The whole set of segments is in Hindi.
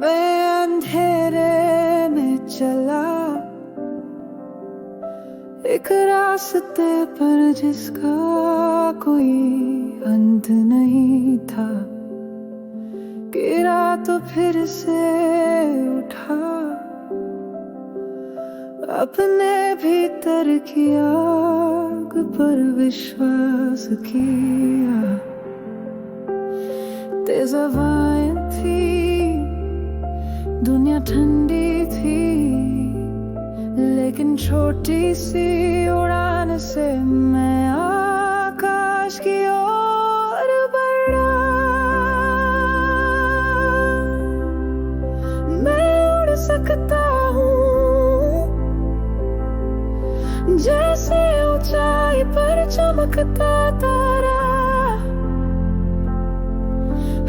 मैं अंधेरे में चला एक रास्ते पर जिसका कोई अंत नहीं था। गिरा तो फिर से उठा, अपने भीतर की आग पर विश्वास किया। तेज हवाएं थी, दुनिया ठंडी थी, लेकिन छोटी सी उड़ान से मैं आकाश की ओर बढ़ा। मैं उड़ सकता हूँ जैसे ऊंचाई पर चमकता तारा।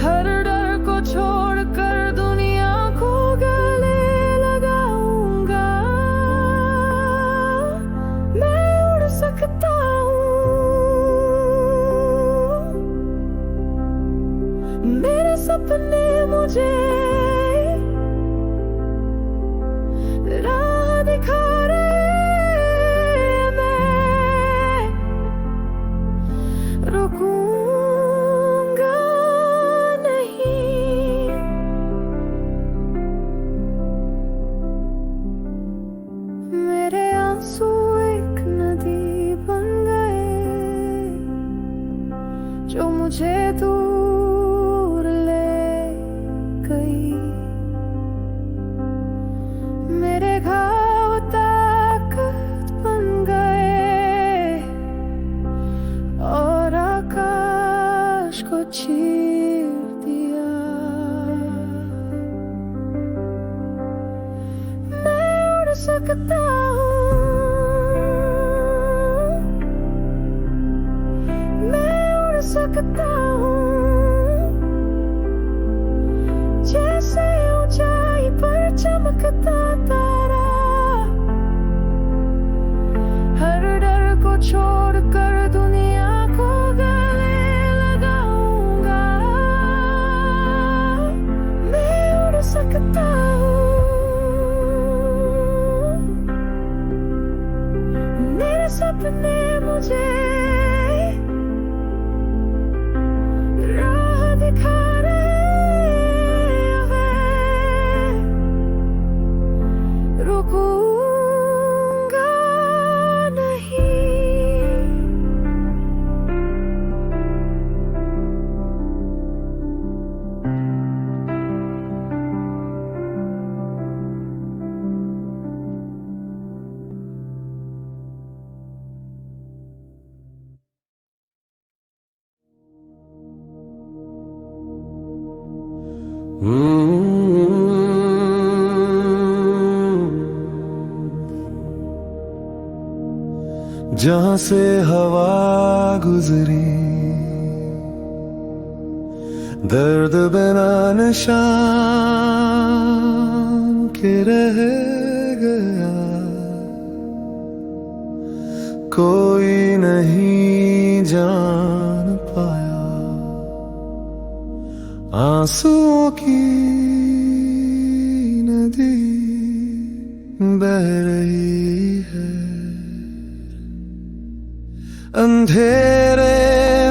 हर डर को छोड़कर दुनिया को गले लगाऊंगा। मैं उड़ सकता हूँ, मेरे सपने मुझे राह दिखा रहे। मैं रुकूंगा नहीं। मेरे आंसू एक नदी बन गए जो मुझे दूर ले गई। मेरे घाव ताकत बन गए और आकाश को चीर दिया। मैं उड़ सकता हूँ, मैं उड़ सकता हूँ जैसे ऊंचाई पर चमकता तारा। हर डर को छोड़कर दुनिया को गले लगाऊंगा। मैं उड़ सकता हूँ, मेरे सपने मुझे राह दिखा रहे हैं। रुकूंगा नहीं। जहाँ से हवा गुजरी, दर्द बिना निशान के रह गया। कोई नहीं जान पाया आंसुओं की नदी बह रही है। अंधेरे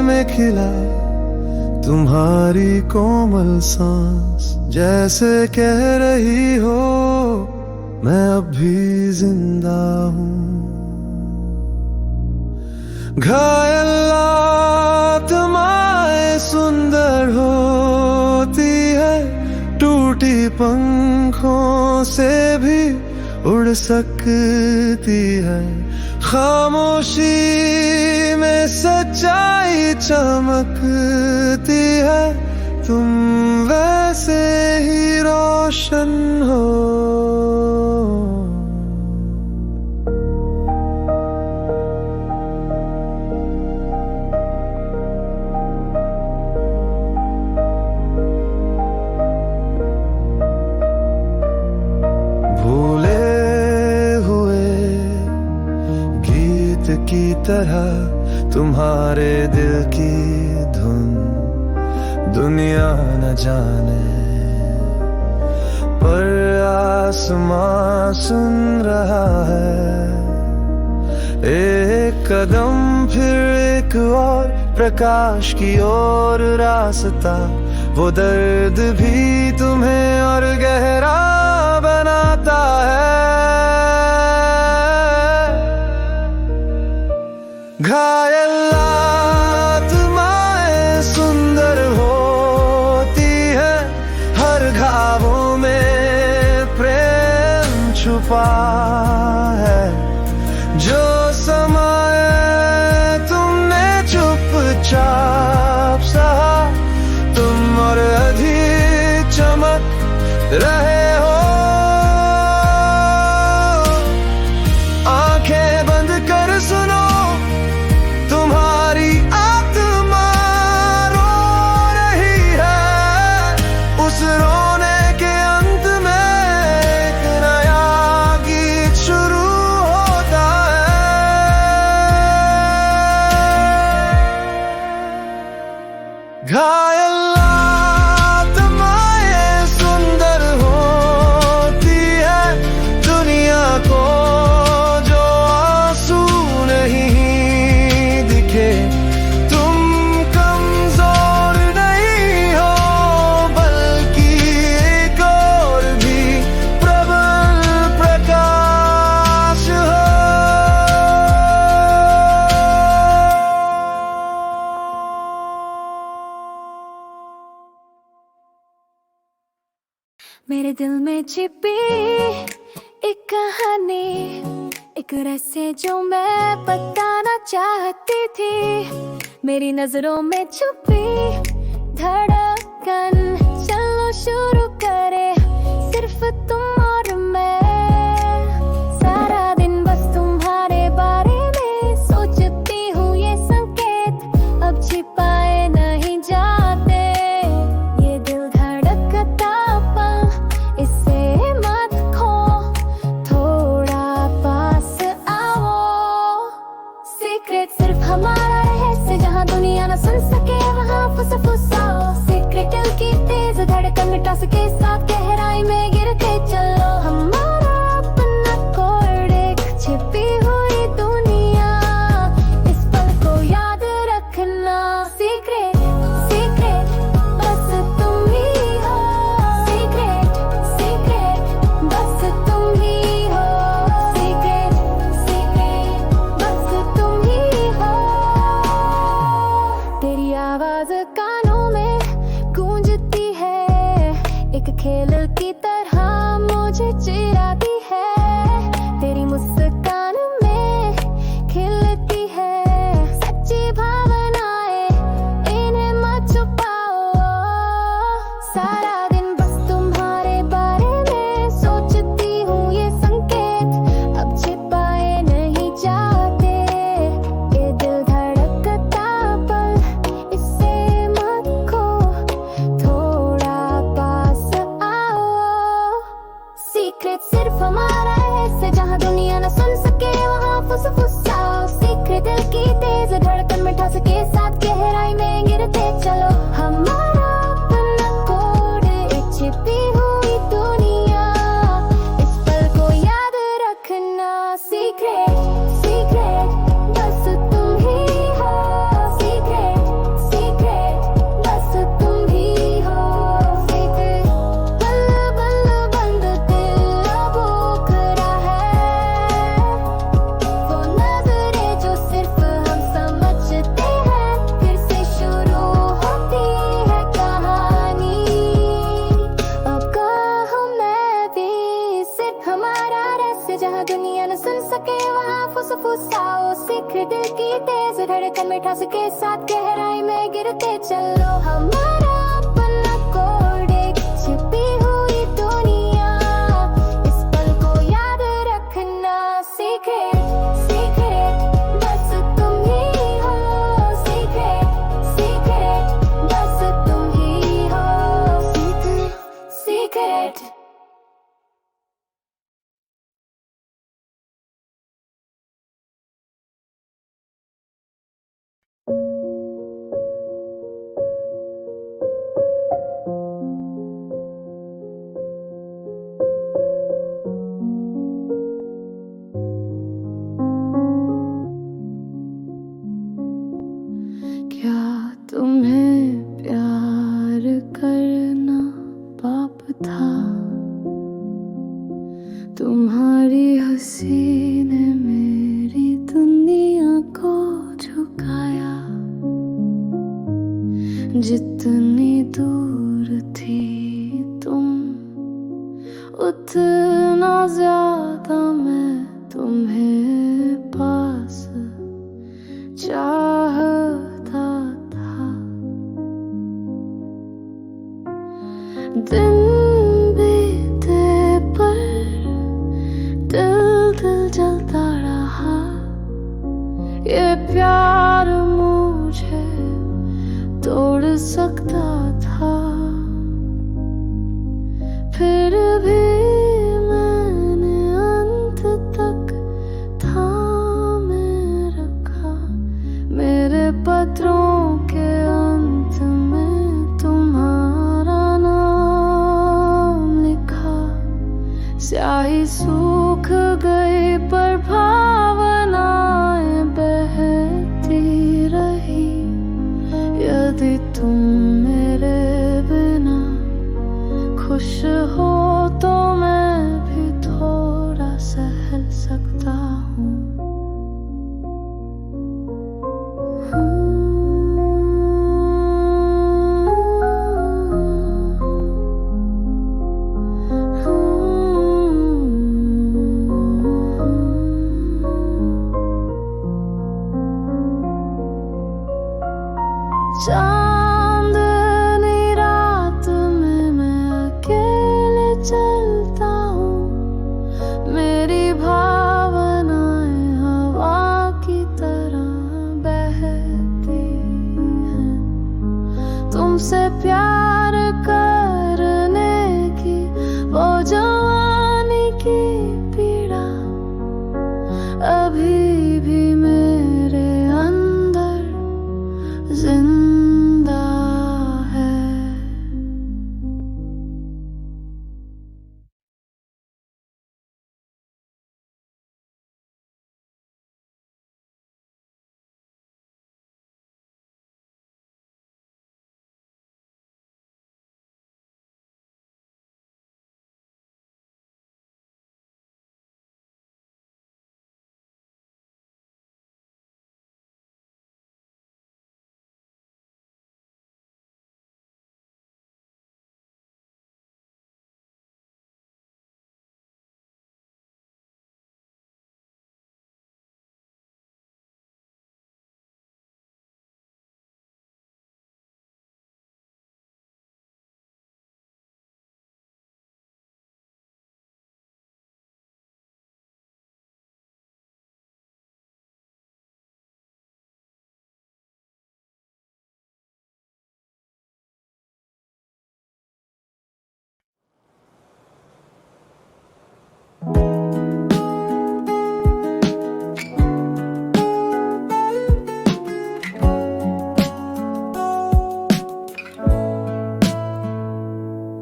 में खिला तुम्हारी कोमल सांस, जैसे कह रही हो मैं अब भी जिंदा हूँ। घायल आत्माएं सुंदर होती है, टूटी पंखों से भी उड़ सकती है। खामोशी में सच्चाई चमकती है, तुम वैसे ही रोशन हो। भूले हुए गीत की तरह तुम्हारे दिल की धुन दुनिया न जाने पर आसमां सुन रहा है। एक कदम फिर एक और, प्रकाश की ओर रास्ता। वो दर्द भी तुम्हें और गहरा बनाता है। घायल आत्माएं सुंदर होती है, हर घावों में प्रेम छुपा है। जो समय तुमने चुपचाप सहा, तुम और अधिक चमक रहे हो। आंखें बंद कर सुनो, तुम्हारी आत्मा रो रही है। उस रोने के अंत में एक नया गीत शुरू होता है। घायल आत्माएं सुंदर होती है, दुनिया को जो आंसू नहीं दिखे। तुम कमजोर नहीं हो, बल्कि एक और भी प्रबल प्रकाश हो। मेरे दिल में छिपी एक कहानी, एक रहस्य जो मैं बताना चाहती थी। मेरी नजरों में छुपी धड़कन, चलो शुरू करें सिर्फ तुम और मैं। सारा दिन बस तुम्हारे बारे में सोचती हूँ, ये संकेत अब छिपाए नहीं जाते। ये दिल धड़कता पल, इससे मत खो, थोड़ा पास आओ। सीक्रेट सिर्फ हमारा रहस्य, जहाँ दुनिया न सुन सके वहाँ फुसफुसाओ। सीक्रेट दिल की तेज धड़कन मिटा सके, साथ गहराई में गिरते चलो। हमारा अपना कोड, एक छिपी हुई दुनिया, इस पल को याद रखना। सीक्रेट सीक्रेट बस तुम ही हो। सीक्रेट सीक्रेट बस तुम ही हो। सीक्रेट सीक्रेट बस तुम ही हो। तेरी आवाज कानों में गूंजती है, एक खेल की तरह मुझे चिढ़ाती है। तेरी मुस्कान में खिलती है सच्ची भावनाएं, इन्हें मत छुपाओ। सारा दिन बस तुम्हारे बारे में सोचती हूँ, ये संकेत अब छिपाए नहीं जाते। ये दिल धड़कता पल, इससे मत खो, थोड़ा पास आओ। सीक्रेट सिर्फ हमारा रहस्य, जहाँ दुनिया न सुन सके वहाँ फुसफुसाओ। सीक्रेट दिल की तेज धड़कन मिटा सके, साथ गहराई में गिरते चलो। हमारा अपना कोड, एक छिपी हुई दुनिया, इस पल को याद रखना। सीक्रेट सीक्रेट बस तुम ही हो। सीक्रेट सीक्रेट बस तुम ही हो। सीक्रेट बल्ल बल्ल बंद दिल अब उखड़ा है। वो नजरें जो सिर्फ हम समझते हैं, फिर से शुरू होती है कहानी। अब कहूँ मैं भी सिर्फ हमारा रहस्य, जहाँ दुनिया न सुन सके वहाँ फुसफुसाओ। सीक्रेट दिल की तेज धड़कन मिटा सके, साथ गहराई में गिरते चलो। हमारा अपना कोड, एक छिपी हुई दुनिया, इस पल को याद रखना। सीक्रेट सीक्रेट बस तुम ही हो। सीक्रेट सीक्रेट बस तुम ही हो। सीक्रेट सीक्रेट जितनी दूर थी तुम, उतना ज्यादा मैं तुम्हें पास चाहता था। दिन बीते पर दिल जलता रहा, ये प्यार मुझे तोड़ सकता था। फिर भी मैंने अंत तक थामे रखा, मेरे पत्रों के अंत में तुम्हारा नाम लिखा। स्याही सूख गई पर भावनाएं बहती रही। यदि तुम मेरे बिना खुश हो तो मैं भी थोड़ा सहल सकता हूँ। चांदनी रात में मैं अकेले चलता हूँ, मेरी भावनाएं हवा की तरह बहती हैं। तुमसे प्यार करने की वो जवानी की पीड़ा अभी भी मेरे अंदर जिंदा है।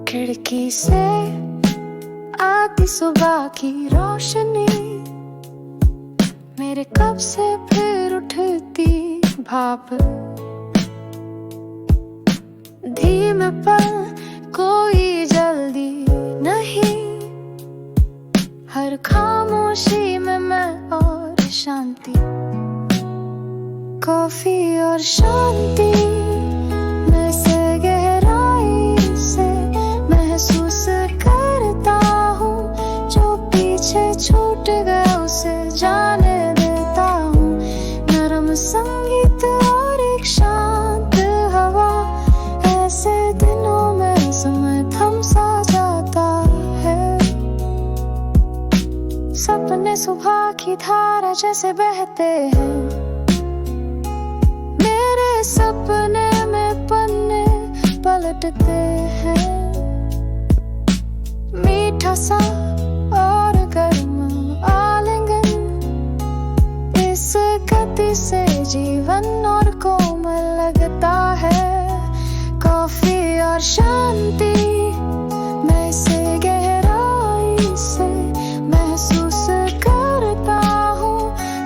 खिड़की से आती सुबह की रोशनी, मेरे कब से फिर उठती भाप। धीमे पर कोई जल्दी नहीं, हर खामोशी में मैं और शांति। कॉफी और शांति में से गहराई से महसूस करता हूँ, जो पीछे छूट गया उसे जाने देता हूँ। नरम संगीत और एक शांत हवा, ऐसे दिनों में समय थम सा जाता है। सपने सुबह की धारा जैसे बहते हैं, मेरे सपने में पन्ने पलटते हैं। मीठा सा और गर्म आलिंगन, इस गति से जीवन और कोमल लगता है। कॉफी और शांति में से गहराई से महसूस करता हूँ,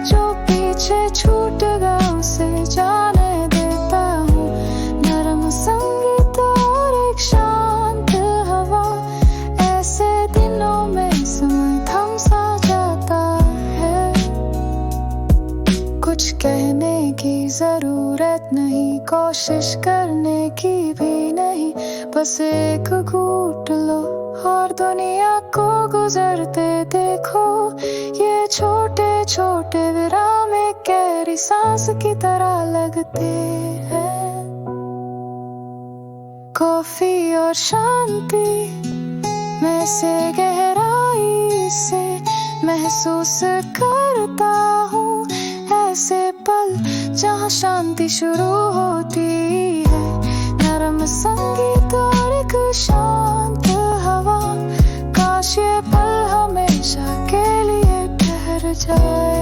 जो पीछे छूट गया उसे जाने देता हूँ। नरम संगीत और एक शांत हवा, ऐसे दिनों में समय थम सा जाता है। कुछ कहने की जरूरत नहीं, कोशिश करने की भी नहीं, बस एक घूंट लो और दुनिया को गुजरते देखो। ये छोटे छोटे विराम एक गहरी सांस की तरह लगते हैं। कॉफी और शांति में से गहराई से महसूस करता हूँ ऐसे पल जहाँ शांति शुरू होती है। नरम संगीत और एक शांत हवा, काश ये पल हमेशा के लिए ठहर जाए।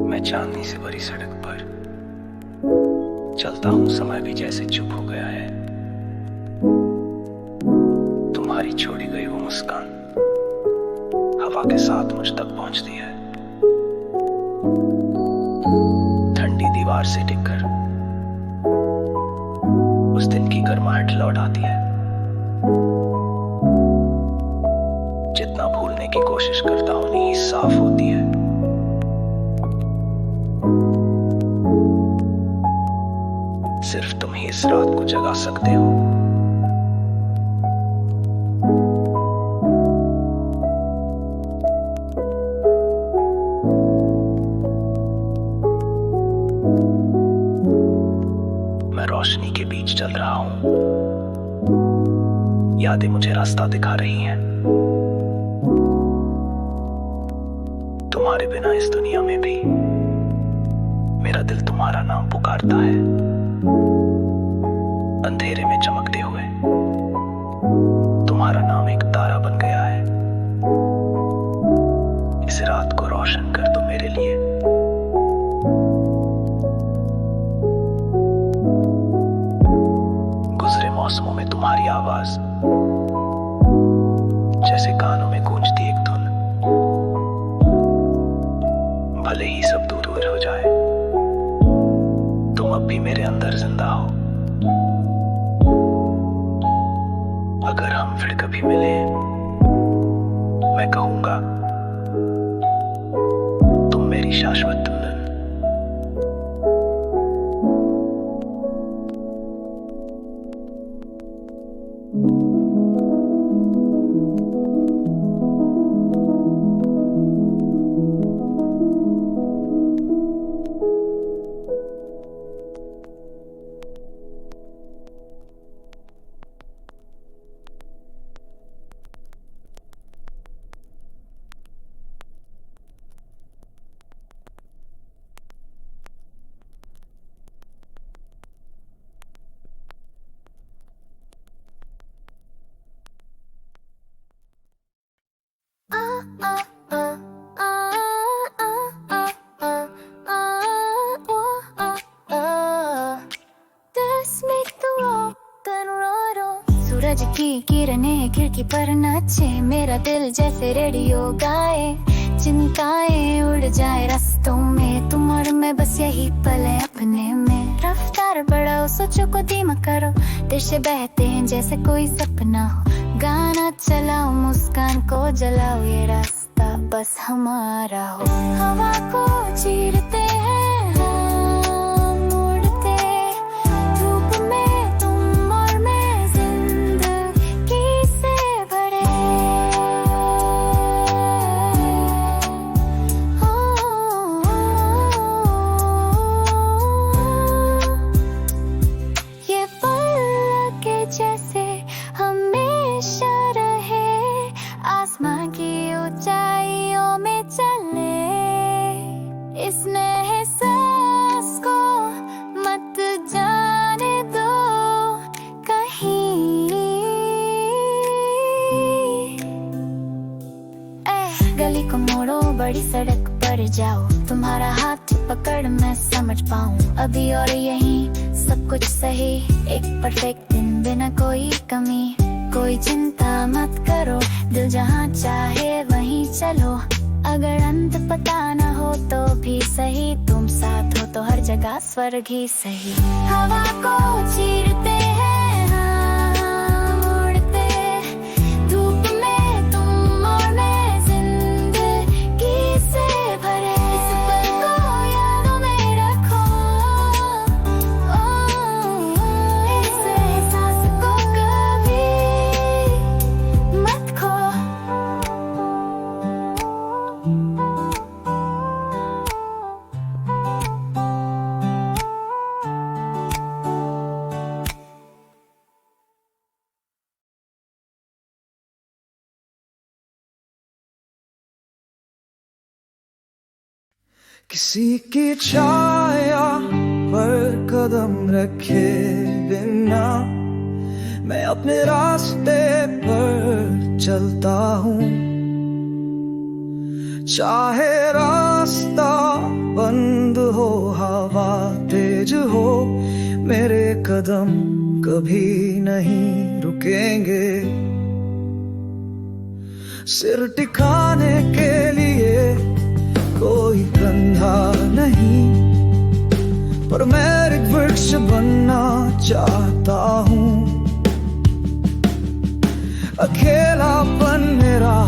मैं चांदनी से भरी सड़क पर चलता हूँ, समय भी जैसे चुप हो गया है। तुम्हारी छोड़ी गई वो मुस्कान हवा के साथ मुझ तक पहुंचती है। ठंडी दीवार से टिककर उस दिन की गर्माहट लौट आती है। जितना भूलने की कोशिश करता हूँ नींद साफ होती है। सिर्फ तुम ही इस रात को जगा सकते हो। मैं रोशनी के बीच चल रहा हूं, यादें मुझे रास्ता दिखा रही हैं। तुम्हारे बिना इस दुनिया में भी मेरा दिल तुम्हारा नाम पुकारता है। अंधेरे में चमकते हुए तुम्हारा नाम एक तारा बन गया है। इस रात को रोशन कर दो मेरे लिए। गुजरे मौसमों में तुम्हारी आवाज जैसे कानों में गूंजती एक धुन। भले ही सब दूर दूर हो जाए, तुम अब भी मेरे अंदर जिंदा हो। अगर हम फिर कभी मिले, मैं कहूंगा तुम मेरी शाश्वत दुल्हन। सूरज की किरणें खिड़की पर नाचे, मेरा दिल जैसे रेडियो गाए। चिंताएं उड़ जाए रास्तों में, तुम और मैं बस यही पल है अपने में। रफ्तार बढ़ाओ, सोचो को धीमा करो, दिशे बहते हैं जैसे कोई सपना हो। गाना चलाओ, मुस्कान को जलाओ, ये रास्ता बस हमारा हो। हवा को चीरते हैं हम उड़ते, धूप में तुम और मैं जिंदगी से भरे। ये पल के जैसे हमेशा रहे, आसमां की ऊंचाइयों में चले। इसने है बड़ी सड़क पर जाओ, तुम्हारा हाथ पकड़ मैं समझ पाऊँ अभी और यही सब कुछ सही। एक परफेक्ट दिन बिना कोई कमी, कोई चिंता मत करो, दिल जहाँ चाहे वहीं चलो। अगर अंत पता न हो तो भी सही, तुम साथ हो तो हर जगह स्वर्ग ही सही। हवा को चीरते हैं हाँ उड़ते, धूप में तुम और मैं जिंदगी से भरे। इस पल को यादों में रखो, इस एहसास को कभी मत खो। किसी की छाया पर कदम रखे बिना मैं अपने रास्ते पर चलता हूँ। चाहे रास्ता बंद हो, हवा तेज हो, मेरे कदम कभी नहीं रुकेंगे। सिर टिकाने के लिए कोई कंधा नहीं, पर मैं एक वृक्ष बनना चाहता हूँ। अकेलापन मेरा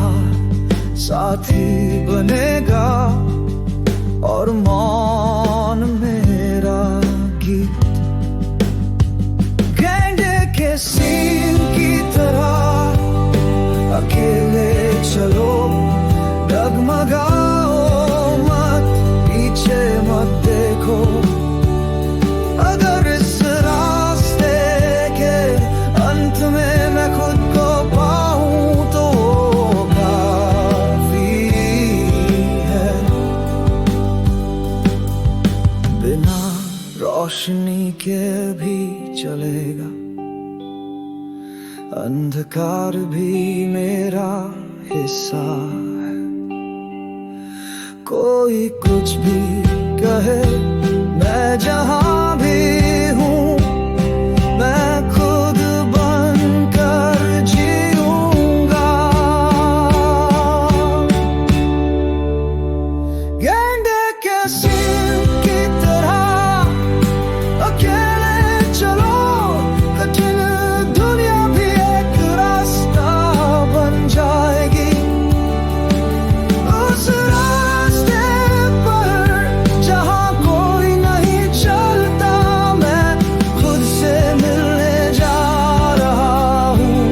साथी बनेगा और मौन मेरा गीत। गेंडे के सींग की तरह अकेले चलो, डगमगाओ मत, पीछे मत देखो। अगर इस रास्ते के अंत में मैं खुद को पाऊं तो काफी है। बिना रोशनी के भी चलेगा, अंधकार भी मेरा हिस्सा है। कोई कुछ भी कहे, मैं जहां भी हूँ मैं खुद बनकर जीऊंगा। गेंडे के सींग की तरह अकेले चलो, कठिन दुनिया भी एक रास्ता बन जाएगी। उस रास्ते पर जहाँ कोई नहीं चलता, मैं खुद से मिलने जा रहा हूँ।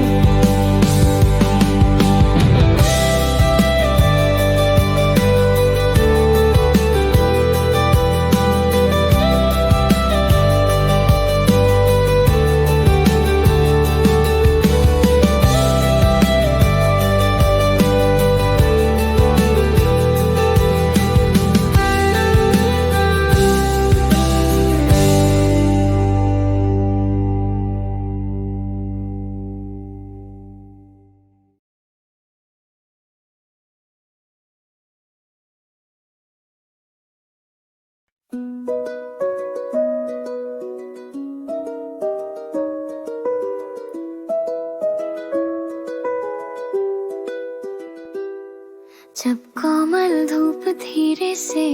जब कोमल धूप धीरे से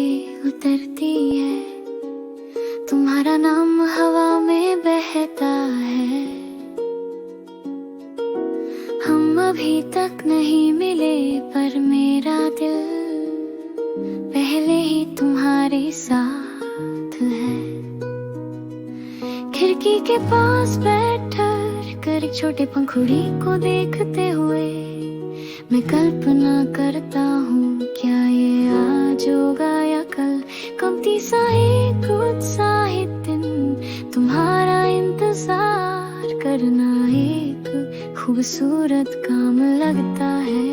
उतरती है, तुम्हारा नाम हवा में बहता है। हम अभी तक नहीं मिले पर मेरा दिल पहले ही तुम्हारे साथ है। खिड़की के पास बैठकर कर एक छोटे पंखुड़ी को देखते हुए मैं कल्पना करता हूँ, क्या ये आज होगा या कल। कमती सा एक उत्साहित दिन, तुम्हारा इंतजार करना एक खूबसूरत काम लगता है।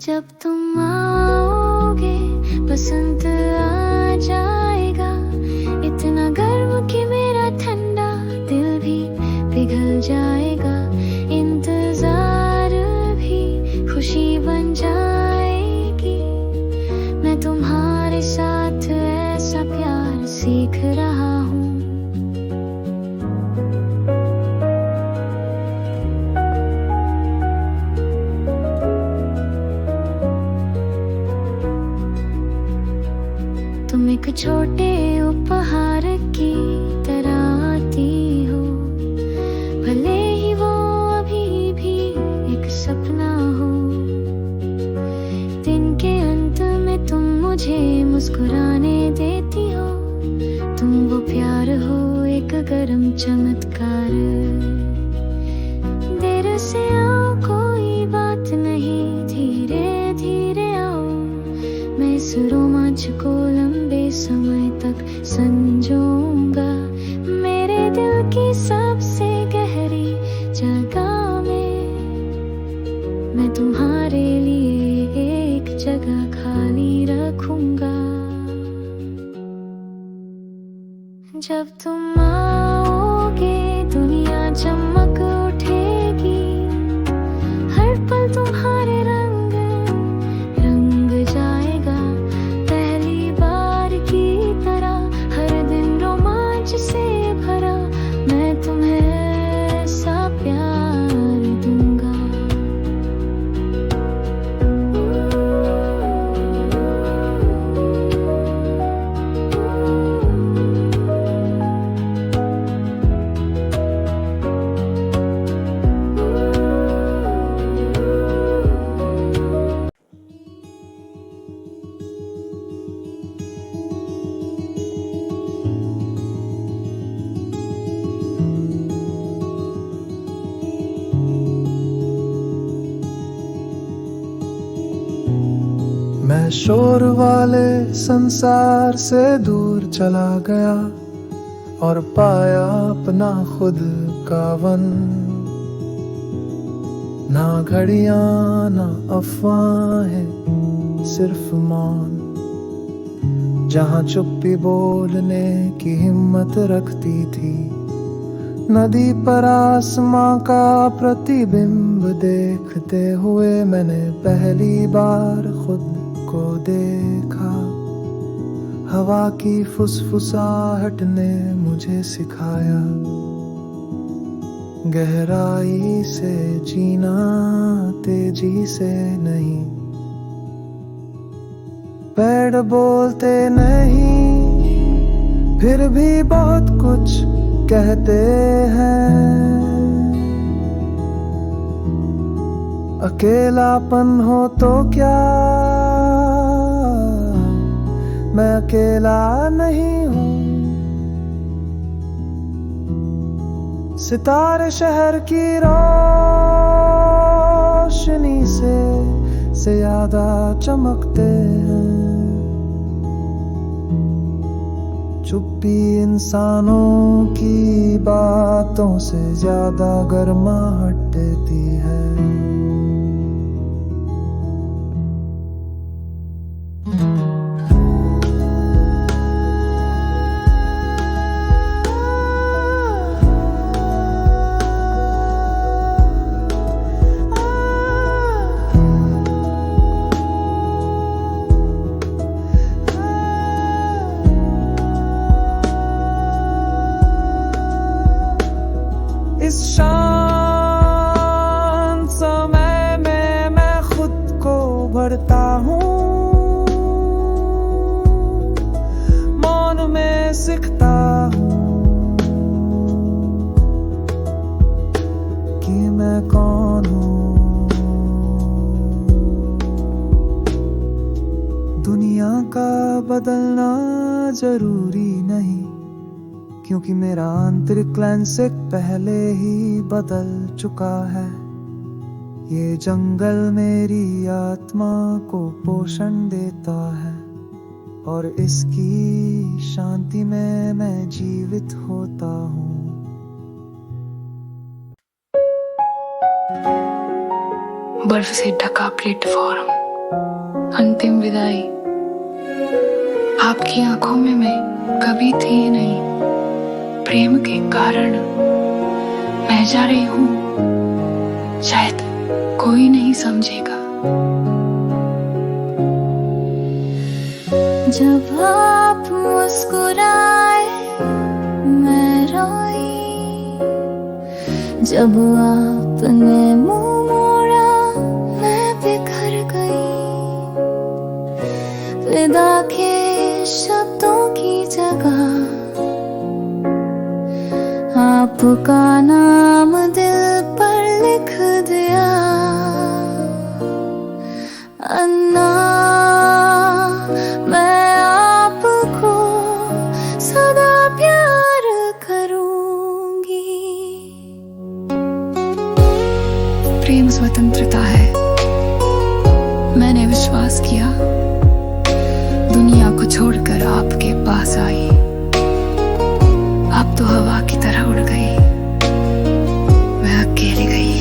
जब तुम आओगे बसंत आ जाएगा, इतना गर्म कि मेरा ठंडा दिल भी पिघल जाएगा। इंतजार भी मुझे मुस्कुराने देती हो, तुम वो प्यार हो एक गरम चमत्कार। देर से आओ कोई बात नहीं, धीरे धीरे आओ, मैं इस रोमांच को लंबे समय तक संजोऊंगा। मेरे दिल की सबसे गहरी जगह में मैं तुम्हारे लिए एक जगह खाली रखूंगा। जब तुम आओगे दुनिया चमक उठेगी, हर पल तुम्हारे रंग रंग जाएगा। पहली बार की तरह हर दिन रोमांच से भरा, मैं तुम्हें ऐसा प्यार दूंगा। मैं शोर वाले संसार से दूर चला गया और पाया अपना खुद का वन। ना घड़ियां ना अफवाहें, सिर्फ मौन, जहां चुप्पी बोलने की हिम्मत रखती थी। नदी पर आसमां का प्रतिबिंब देखते हुए मैंने पहली बार खुद को देखा। हवा की फुसफुसाहट ने मुझे सिखाया गहराई से जीना, तेजी से नहीं। पेड़ बोलते नहीं फिर भी बहुत कुछ कहते हैं। अकेलापन हो तो क्या, मैं अकेला नहीं हूँ। सितारे शहर की रोशनी से ज्यादा चमकते हैं। चुप्पी इंसानों की बातों से ज्यादा गर्माहट देती है। इस शांत समय में मैं खुद को भरता हूँ, मौन में सीखता हूँ कि मैं कौन हूँ। दुनिया का बदलना जरूरी नहीं, क्योंकि मेरा आंतरिक लेंसिक पहले ही बदल चुका है। ये जंगल मेरी आत्मा को पोषण देता है और इसकी शांति में मैं जीवित होता हूँ। बर्फ से ढका प्लेटफॉर्म, अंतिम विदाई। आपकी आंखों में मैं कभी थी नहीं, प्रेम के कारण मैं जा रही हूँ, शायद कोई नहीं समझेगा। जब आप मुस्कुराए मैं रोई, जब आपने मुंह मोड़ा मैं बिखर गई। विदा के शब्दों की जगह आपका नाम दिल पर लिख दिया। अन्ना स्वतंत्रता है। मैंने विश्वास किया, दुनिया को छोड़कर आपके पास आई। आप तो हवा की तरह उड़ गई, मैं अकेली गई।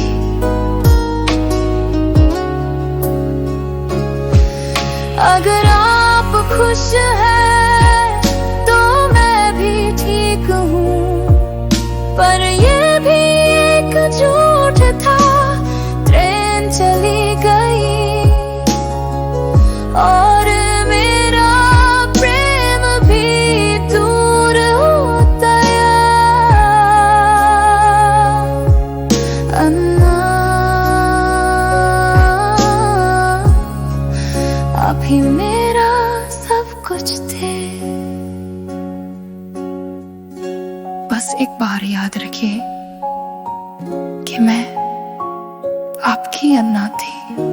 अगर आप खुश हैं तो मैं भी ठीक हूँ, पर ये भी एक झूठ था। ट्रेन चली गई और मेरा प्रेम भी दूर होता गया। अन्ना, आप ही मेरा सब कुछ थे। बस एक बार याद रखिए कि मैं आपकी अन्ना थी।